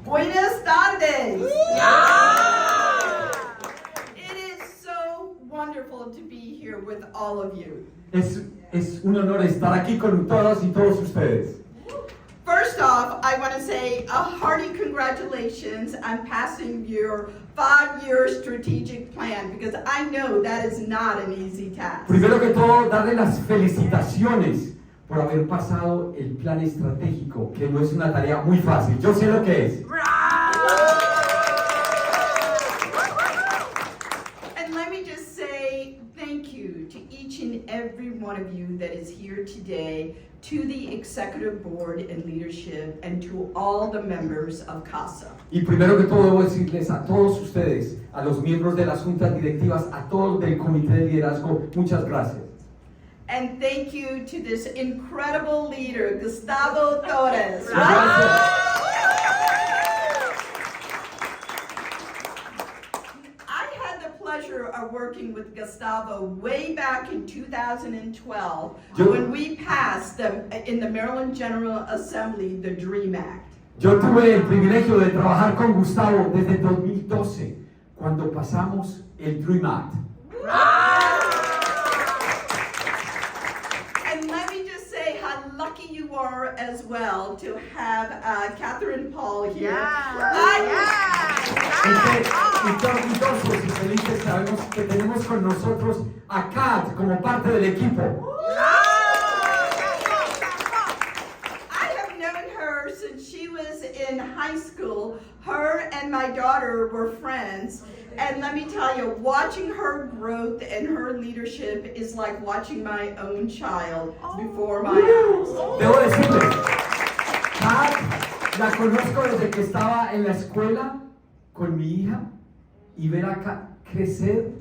Buenas tardes. It is so wonderful to be here with all of you. Es un honor estar aquí con todas y todos ustedes. First off, I want to say a hearty congratulations on passing your 5-year strategic plan, because I know that is not an easy task. Primero que todo, darle las felicitaciones por haber pasado el plan estratégico, que no es una tarea muy fácil. Yo sé lo que es. And let me just say thank you to each and every one of you that is here today, to the executive board and leadership, and to all the members of CASA. Y primero que todo debo decirles a todos ustedes, a los miembros de las juntas directivas, a todos del comité de liderazgo, muchas gracias. And thank you to this incredible leader, Gustavo Torres. Gracias. I had the pleasure of working with Gustavo way back in 2012 when we passed in the Maryland General Assembly the DREAM Act. Yo tuve el privilegio de trabajar con Gustavo desde 2012, cuando pasamos el DREAM Act. And let me just say how lucky you are as well to have Catherine Paul here. Y orgullosos y felices sabemos que tenemos con nosotros a Kat como parte del equipo. I have known her since she was in high school. Her and my daughter were friends. And let me tell you, watching her growth and her leadership is like watching my own child before my eyes. Debo decirles, Kat la conozco desde que estaba en la escuela con mi hija, y ver a Kat crecer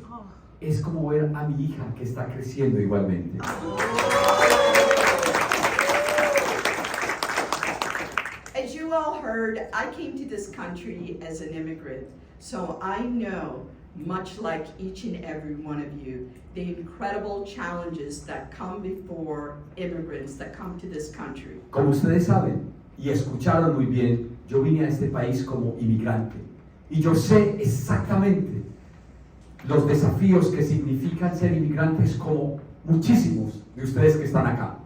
es como ver a mi hija que está creciendo igualmente. As you all heard, I came to this country as an immigrant, so I know, much like each and every one of you, the incredible challenges that come before immigrants that come to this country. Como ustedes saben y escucharon muy bien, yo vine a este país como inmigrante y yo sé exactamente los desafíos que significan ser inmigrantes, como muchísimos de ustedes que están acá.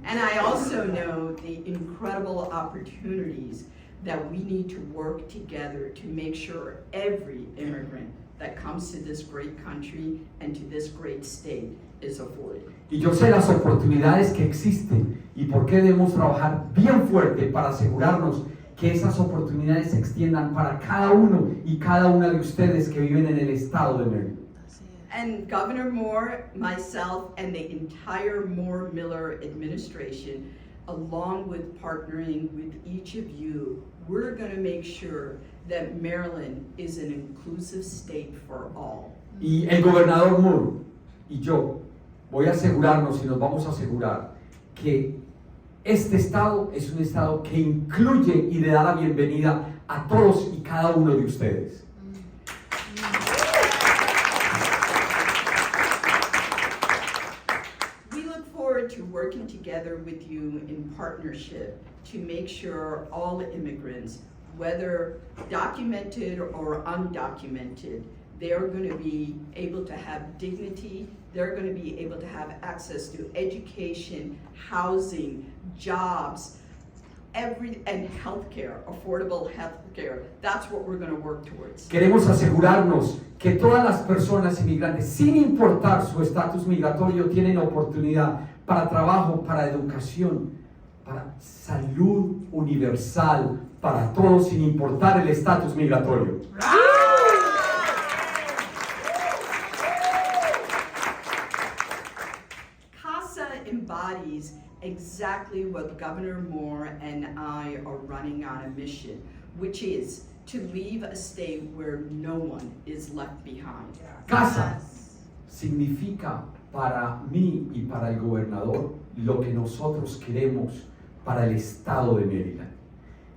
And I also know the incredible opportunities that we need to work together to make sure every immigrant that comes to this great country and to this great state is afforded. Y yo sé las oportunidades que existen y por qué debemos trabajar bien fuerte para asegurarnos que esas oportunidades se extiendan para cada uno y cada una de ustedes que viven en el estado de Maryland. And Governor Moore, myself, and the entire Moore-Miller administration, along with partnering with each of you, we're going to make sure that Maryland is an inclusive state for all. Y el gobernador Moore y yo voy a asegurarnos y nos vamos a asegurar que este estado es un estado que incluye y le da la bienvenida a todos y cada uno de ustedes. To working together with you in partnership to make sure all immigrants, whether documented or undocumented, they're going to be able to have dignity, they're going to be able to have access to education, housing, jobs, and healthcare, affordable healthcare. That's what we're going to work towards. Queremos asegurarnos que todas las personas inmigrantes, sin importar su estatus migratorio, tienen oportunidad para trabajo, para educación, para salud universal, para todos, sin importar el estatus migratorio. CASA embodies exactly what Governor Moore and I are running on a mission, which is to leave a state where no one is left behind. CASA significa para mí y para el gobernador lo que nosotros queremos para el estado de Maryland.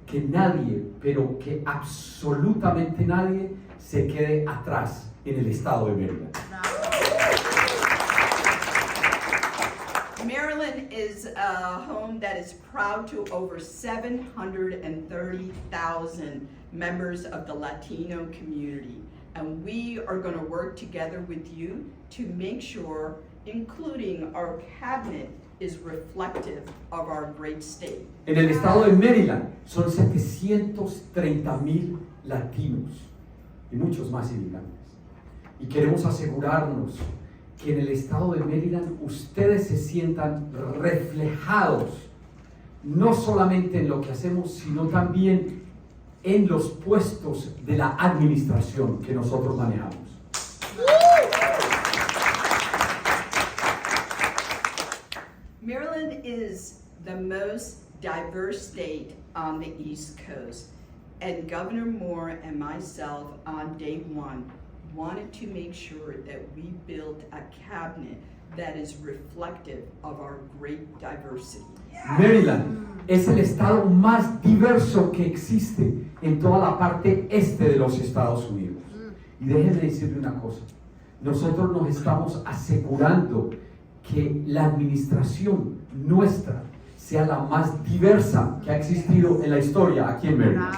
Que nadie, pero que absolutamente nadie, se quede atrás en el estado de Maryland. Maryland Maryland is a home that is proud to over 730,000 members of the Latino community. And we are going to work together with you to make sure, including our cabinet, is reflective of our great state. En el estado de Maryland son 730,000 latinos y muchos más inmigrantes. Y queremos asegurarnos que en el estado de Maryland ustedes se sientan reflejados, no solamente en lo que hacemos, sino también en los puestos de la administración que nosotros manejamos. Maryland is the most diverse state on the East Coast, and Governor Moore and myself on day one wanted to make sure that we built a cabinet that is reflective of our great diversity. Maryland es el estado más diverso que existe en toda la parte este de los Estados Unidos. Y déjenme decirle una cosa, nosotros nos estamos asegurando que la administración nuestra sea la más diversa que ha existido en la historia aquí en Maryland.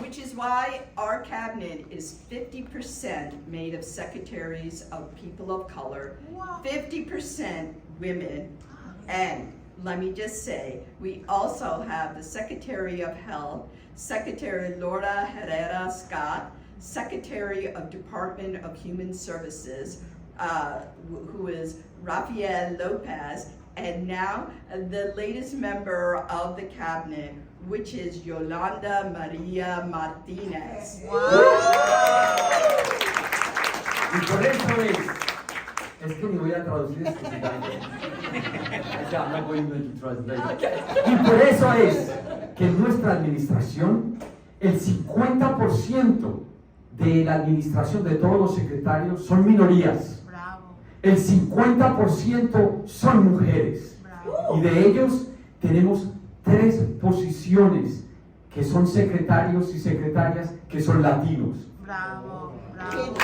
Which is why our cabinet is 50% made of secretaries of people of color, 50% women, and let me just say, we also have the Secretary of Health, Secretary Laura Herrera Scott, Secretary of Department of Human Services, who is Rafael Lopez, and now the latest member of the cabinet, which is Yolanda Maria Martinez. Y por eso es que ni voy a traducir esto. I'm not going to translate. Y por eso es que en nuestra administración, el 50% de la administración de todos los secretarios son minorías. Bravo. El 50% son mujeres. Bravo. Y de ellos tenemos 3 posiciones que son secretarios y secretarias que son latinos. Bravo, bravo.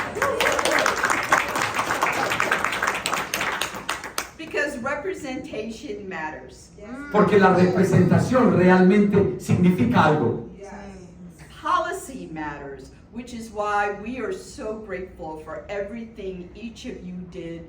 Because representation matters. Porque la representación realmente significa algo. Policy matters, which is why we are so grateful for everything each of you did,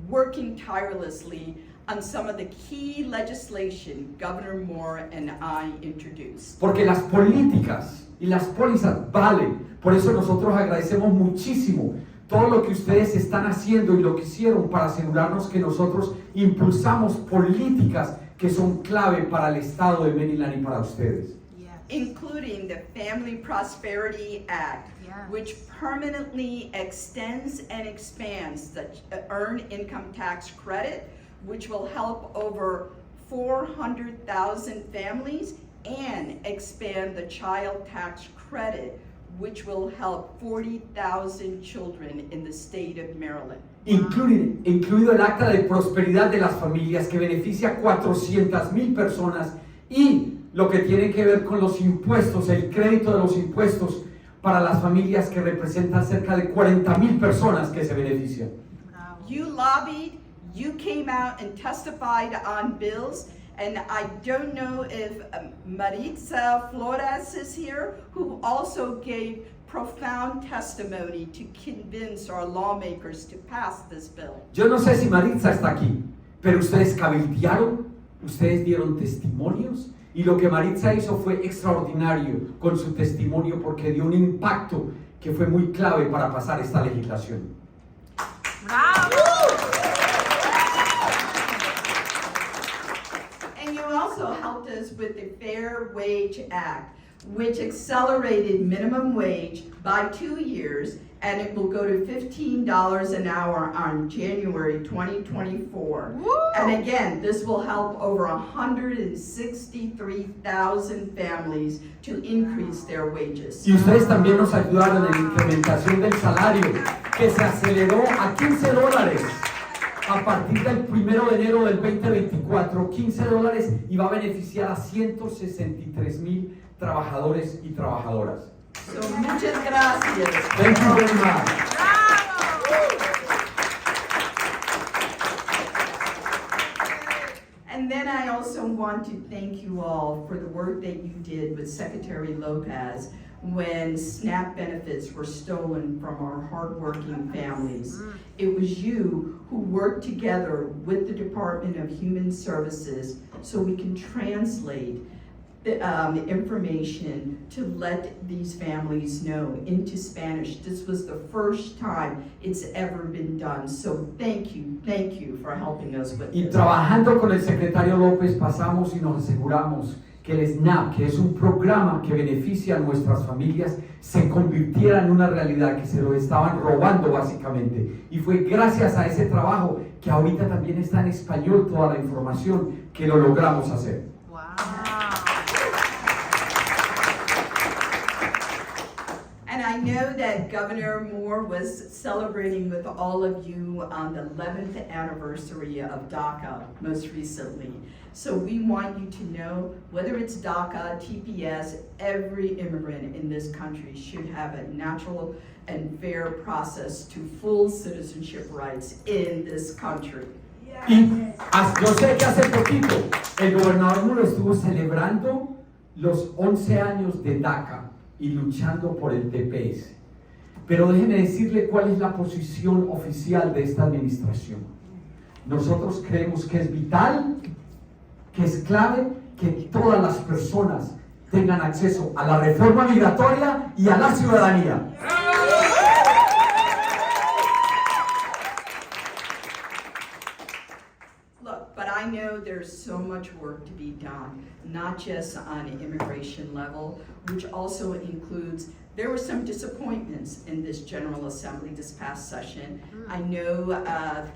working tirelessly on some of the key legislation Governor Moore and I introduced. Porque las políticas y las pólizas valen. Por eso nosotros agradecemos muchísimo todo lo que ustedes están haciendo y lo que hicieron para asegurarnos que nosotros impulsamos políticas que son clave para el estado de Maryland y para ustedes. Including the Family Prosperity Act, which permanently extends and expands the Earned Income Tax Credit, which will help over 400,000 families, and expand the Child Tax Credit, which will help 40,000 children in the state of Maryland. Incluido el Acta de Prosperidad de las Familias, que beneficia a 400,000 personas, y lo que tiene que ver con los impuestos, el crédito de los impuestos para las familias, que representan cerca de 40,000 personas que se benefician. You lobbied, you came out and testified on bills, and I don't know if Maritza Flores is here, who also gave profound testimony to convince our lawmakers to pass this bill. Yo no sé si Maritza está aquí, pero ustedes cabildearon, ustedes dieron testimonios, y lo que Maritza hizo fue extraordinario con su testimonio, porque dio un impacto que fue muy clave para pasar esta legislación. Bravo. And you also helped us with the Fair Wage Act, which accelerated minimum wage by 2 years, and it will go to $15 an hour on January 2024. Woo! And again, this will help over 163,000 families to increase their wages. Y ustedes también nos ayudaron en la incrementación del salario, que se aceleró a $15 a partir del 1 de enero del 2024, $15, y va a beneficiar a 163,000 trabajadores y trabajadoras. So muchas gracias. Thank you very much. then I also want to thank you all for the work that you did with Secretary Lopez when SNAP benefits were stolen from our hardworking families. It was you who worked together with the Department of Human Services so we can translate the information to let these families know into Spanish. This was the first time it's ever been done. So thank you for helping us with Y this. trabajando con el secretario López pasamos y nos aseguramos que el SNAP, que es un programa que beneficia a nuestras familias, se convirtiera en una realidad, que se lo estaban robando básicamente. Y fue gracias a ese trabajo, que ahorita también está en español toda la información, que lo logramos hacer. Wow. And I know that Governor Moore was celebrating with all of you on the 11th anniversary of DACA most recently. So we want you to know, whether it's DACA, TPS, every immigrant in this country should have a natural and fair process to full citizenship rights in this country. Y yo sé que hace poquito el gobernador Miller estuvo celebrando los 11 años de DACA y luchando por el TPS. Pero déjeme decirle cuál es la posición oficial de esta administración. Nosotros creemos que es vital, que es clave que todas las personas tengan acceso a la reforma migratoria y a la ciudadanía. Look, but I know there's so much work to be done, not just on an immigration level, which also includes, there were some disappointments in this General Assembly this past session. I know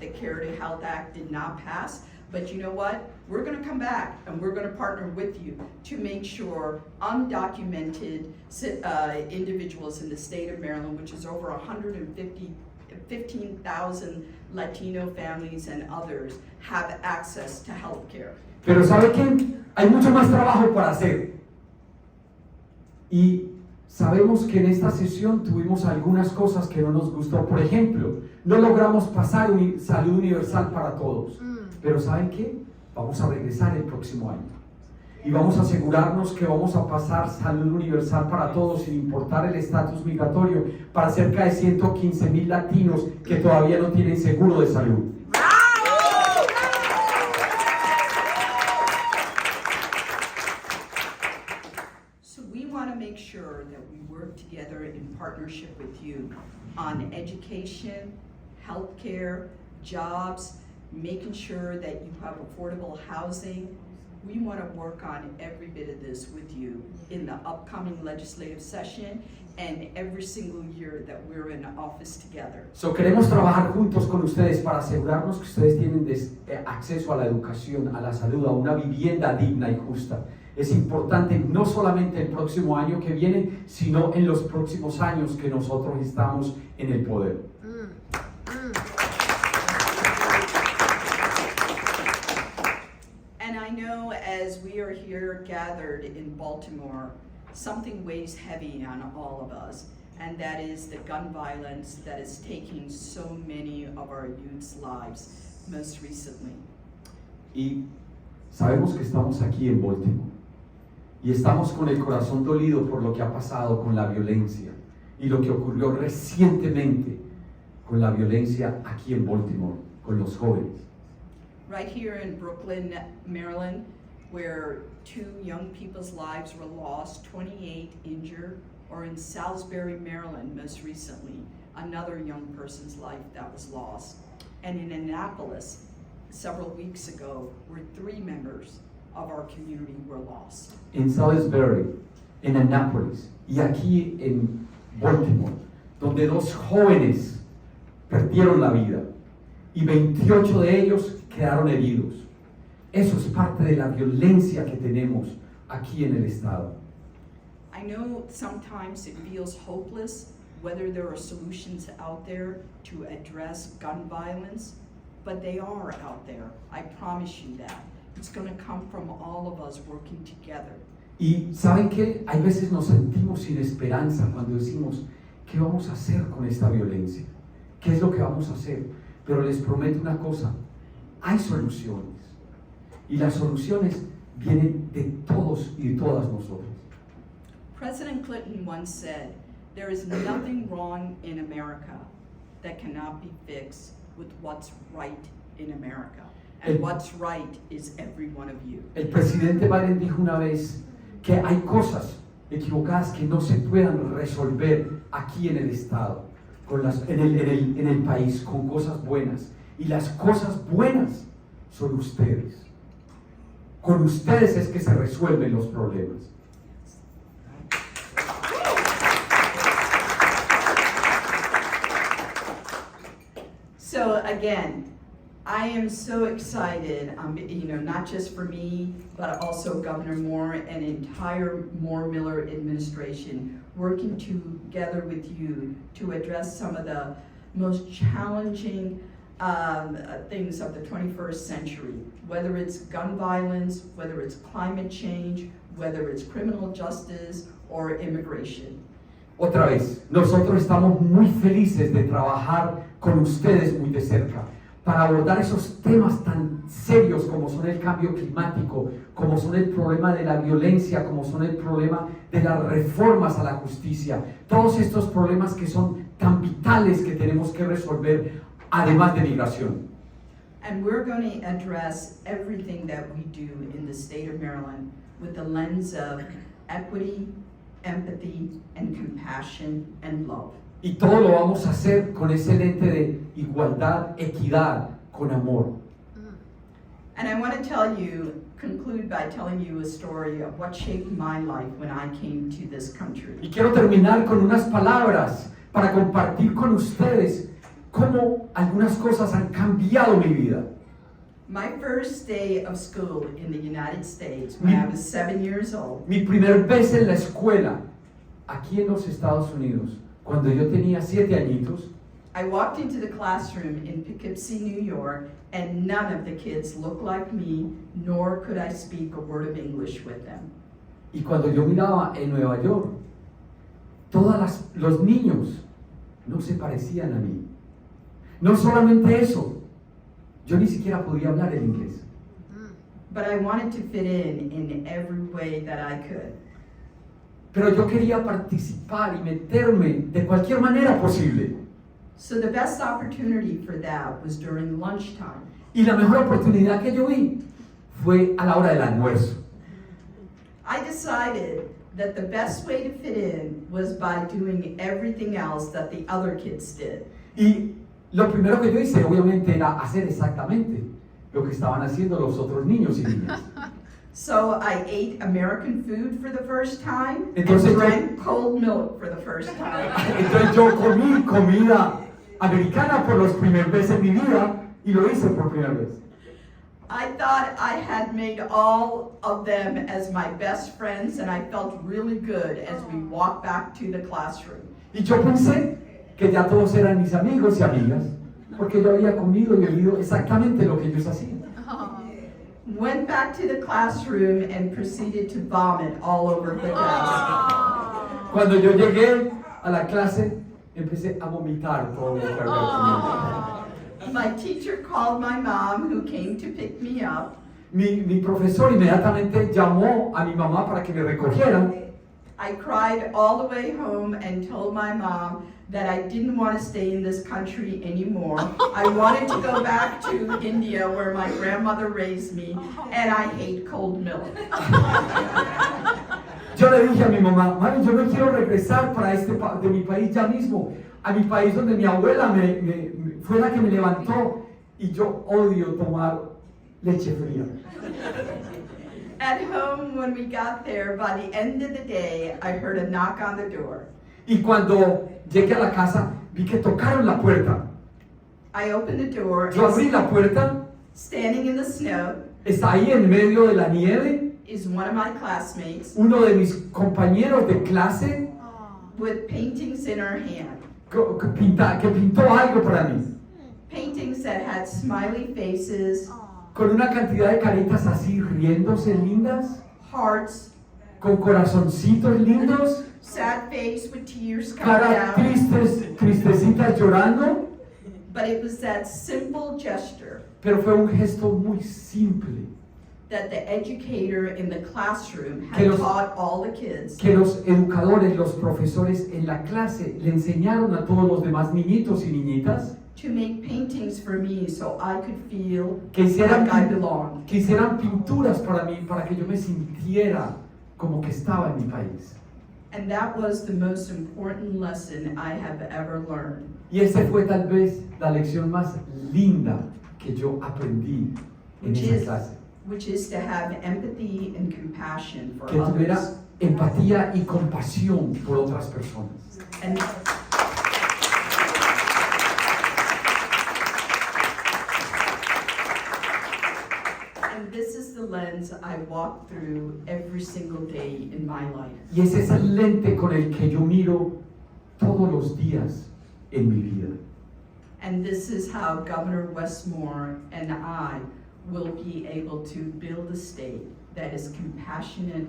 the Care to Health Act did not pass, but you know what? We're gonna come back and we're gonna partner with you to make sure undocumented individuals in the state of Maryland, which is over 15,000 Latino families and others, have access to health care. Pero ¿sabe qué? Hay mucho más trabajo para hacer. Y sabemos que en esta sesión tuvimos algunas cosas que no nos gustó. Por ejemplo, no logramos pasar salud universal para todos. Pero ¿saben qué? Vamos a regresar el próximo año. Y vamos a asegurarnos que vamos a pasar salud universal para todos sin importar el estatus migratorio para cerca de 115,000 latinos que todavía no tienen seguro de salud. So we want to make sure that we work together in partnership with you on education, healthcare, jobs, making sure that you have affordable housing. We want to work on every bit of this with you in the upcoming legislative session and every single year that we're in office together. So, queremos trabajar juntos con ustedes para asegurarnos que ustedes tienen acceso a la educación, a la salud, a una vivienda digna y justa. Es importante no solamente el próximo año que viene, sino en los próximos años que nosotros estamos en el poder. And I know as we are here gathered in Baltimore, something weighs heavy on all of us, and that is the gun violence that is taking so many of our youth's lives most recently. Y sabemos que estamos aquí en Baltimore y estamos con el corazón dolido por lo que ha pasado con la violencia y lo que ocurrió recientemente con la violencia aquí en Baltimore, con los jóvenes. Right here in Brooklyn, Maryland, where 2 young people's lives were lost, 28 injured, or in Salisbury, Maryland, most recently, another young person's life that was lost. And in Annapolis, several weeks ago, where 3 members of our community were lost. En Salisbury, en Annapolis y aquí en Baltimore, donde 2 jóvenes perdieron la vida y 28 de ellos quedaron heridos. Eso es parte de la violencia que tenemos aquí en el estado. I know sometimes it feels hopeless whether there are solutions out there to address gun violence, but they are out there. I promise you that. It's going to come from all of us working together. Y ¿saben qué? Hay veces nos sentimos sin esperanza cuando decimos, ¿qué vamos a hacer con esta violencia? ¿Qué es lo que vamos a hacer? Pero les prometo una cosa, hay soluciones. Y las soluciones vienen de todos y de todas nosotros. President Clinton once said, "There is nothing wrong in America that cannot be fixed with what's right in America. And what's right is every one of you." El presidente Biden dijo una vez que hay cosas equivocadas que no se puedan resolver aquí en el Estado, en el país, con cosas buenas. Y las cosas buenas son ustedes. Con ustedes es que se resuelven los problemas. So again, I am so excited, not just for me, but also Governor Moore and entire Moore-Miller administration working together with you to address some of the most challenging things of the 21st century, whether it's gun violence, whether it's climate change, whether it's criminal justice or immigration. Otra vez, nosotros estamos muy felices de trabajar con ustedes muy de cerca para abordar esos temas tan serios como son el cambio climático, como son el problema de la violencia, como son el problema de las reformas a la justicia, todos estos problemas que son tan vitales que tenemos que resolver, además de migración. And we're going to address everything that we do in the state of Maryland with the lens of equity, empathy, and compassion and love. Y todo lo vamos a hacer con ese lente de igualdad, equidad, con amor. And I want to conclude by telling you a story of what shaped my life when I came to this country. Y quiero terminar con unas palabras para compartir con ustedes cómo algunas cosas han cambiado mi vida. My first day of school in the United States, when I was 7 years old, Mi primer vez en la escuela, aquí en los Estados Unidos, cuando yo tenía 7 añitos, I walked into the classroom in Poughkeepsie, New York, and none of the kids looked like me, nor could I speak a word of English with them. y cuando yo miraba en Nueva York, los niños no se parecían a mí. No solamente eso, yo ni siquiera podía hablar el inglés. But I wanted to fit in every way that I could. Pero yo quería participar y meterme de cualquier manera posible. So the best opportunity for that was during lunchtime. Y la mejor oportunidad que yo vi fue a la hora del almuerzo. I decided that the best way to fit in was by doing everything else that the other kids did. Y lo primero que yo hice, obviamente, era hacer exactamente lo que estaban haciendo los otros niños y niñas. So I ate American food for the first time Entonces, and drank cold milk for the first time. Entonces yo comí comida americana por los primeras veces en mi vida y lo hice por primera vez. I thought I had made all of them as my best friends, and I felt really good as we walked back to the classroom. Y yo pensé que ya todos eran mis amigos y amigas, porque yo había comido y bebido exactamente lo que ellos hacían. Went back to the classroom and proceeded to vomit all over the desk. Cuando yo llegué a la clase, empecé a vomitar todo lo que había comido. My teacher called my mom, who came to pick me up. Mi profesor inmediatamente llamó a mi mamá para que me recogiera. I cried all the way home and told my mom that I didn't want to stay in this country anymore. I wanted to go back to India where my grandmother raised me, and I hate cold milk. Yo le dije a mi mamá, mami, yo no quiero regresar de mi país ya mismo, a mi país donde mi abuela fue la que me levantó y yo odio tomar leche fría. At home, when we got there, by the end of the day, I heard a knock on the door. Y cuando llegué a la casa, vi que tocaron la puerta. I opened the door, Yo abrí la puerta, standing in the snow está ahí en medio de la nieve, is one of my classmates uno de mis compañeros de clase with paintings in her hand. que pintó algo para mí, Paintings that had smiley faces, con una cantidad de caritas así riéndose lindas, hearts, con corazoncitos lindos, sad face with tears coming caras down. tristecitas llorando, But it was that simple gesture pero fue un gesto muy simple that the educator in the classroom Que had los- taught all the kids, que los educadores, los profesores en la clase le enseñaron a todos los demás niñitos y niñitas to make paintings for me so I could feel que hicieran, like I belonged. que hicieran pinturas para mí, para que yo me sintiera como que estaba en mi país. And that was the most important lesson I have ever learned. Y esa fue tal vez la lección más linda que yo aprendí en esa clase. Which is to have empathy and compassion for Que tuviera others. empatía y compasión por otras personas. And this is the lens I walk through every single day in my life. Y ese es el lente con el que yo miro todos los días en mi vida. And this is how Governor Westmore and I will be able to build a state that is compassionate,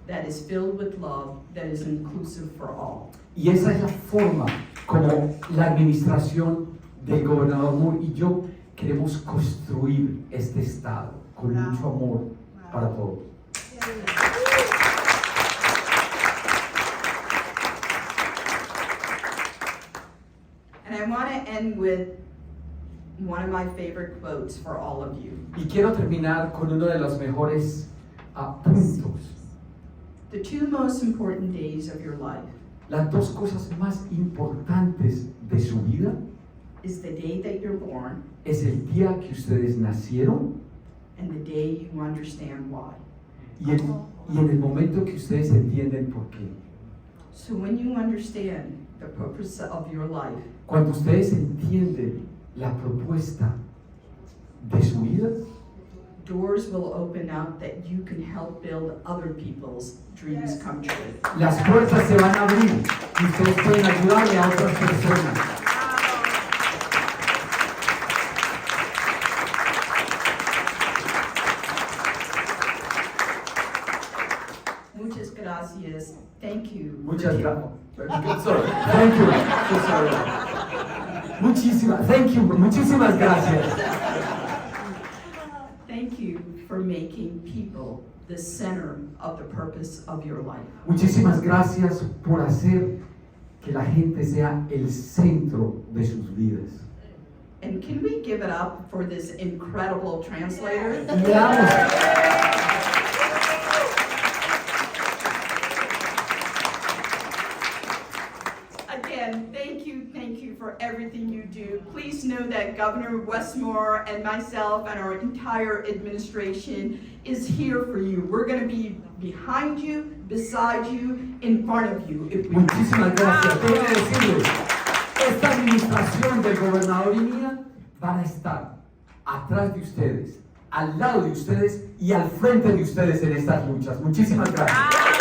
that is filled with love, that is inclusive for all. Y esa es la forma como la administración del gobernador Moore y yo queremos construir este estado con mucho amor para todos. And I want to end with one of my favorite quotes for all of you. Y quiero terminar con uno de los mejores puntos. The two most important days of your life Las dos cosas más importantes de su vida is the day that you're born es el día que ustedes nacieron and the day you understand why. y en el momento que ustedes entienden por qué. So when you understand the purpose of your life, Cuando ustedes entienden la propuesta de su vida, doors will open up that you can help build other people's dreams come true. las puertas se van a abrir y ustedes pueden ayudarle a otras personas. Muchas gracias. Thank you. Muchas gracias. Sorry. Thank you. So sorry. Muchísimas gracias. Thank you for making people the center of the purpose of your life. Muchísimas gracias por hacer que la gente sea el centro de sus vidas. And can we give it up for this incredible translator? Y le damos Again, thank you for everything you do. Please know that Governor Westmore and myself and our entire administration is here for you. We're going to be behind you, beside you, in front of you. If we Muchísimas gracias. Tengo que decirles, esta administración del gobernador y mía van a estar atrás de ustedes, al lado de ustedes y al frente de ustedes en estas luchas. Muchísimas gracias.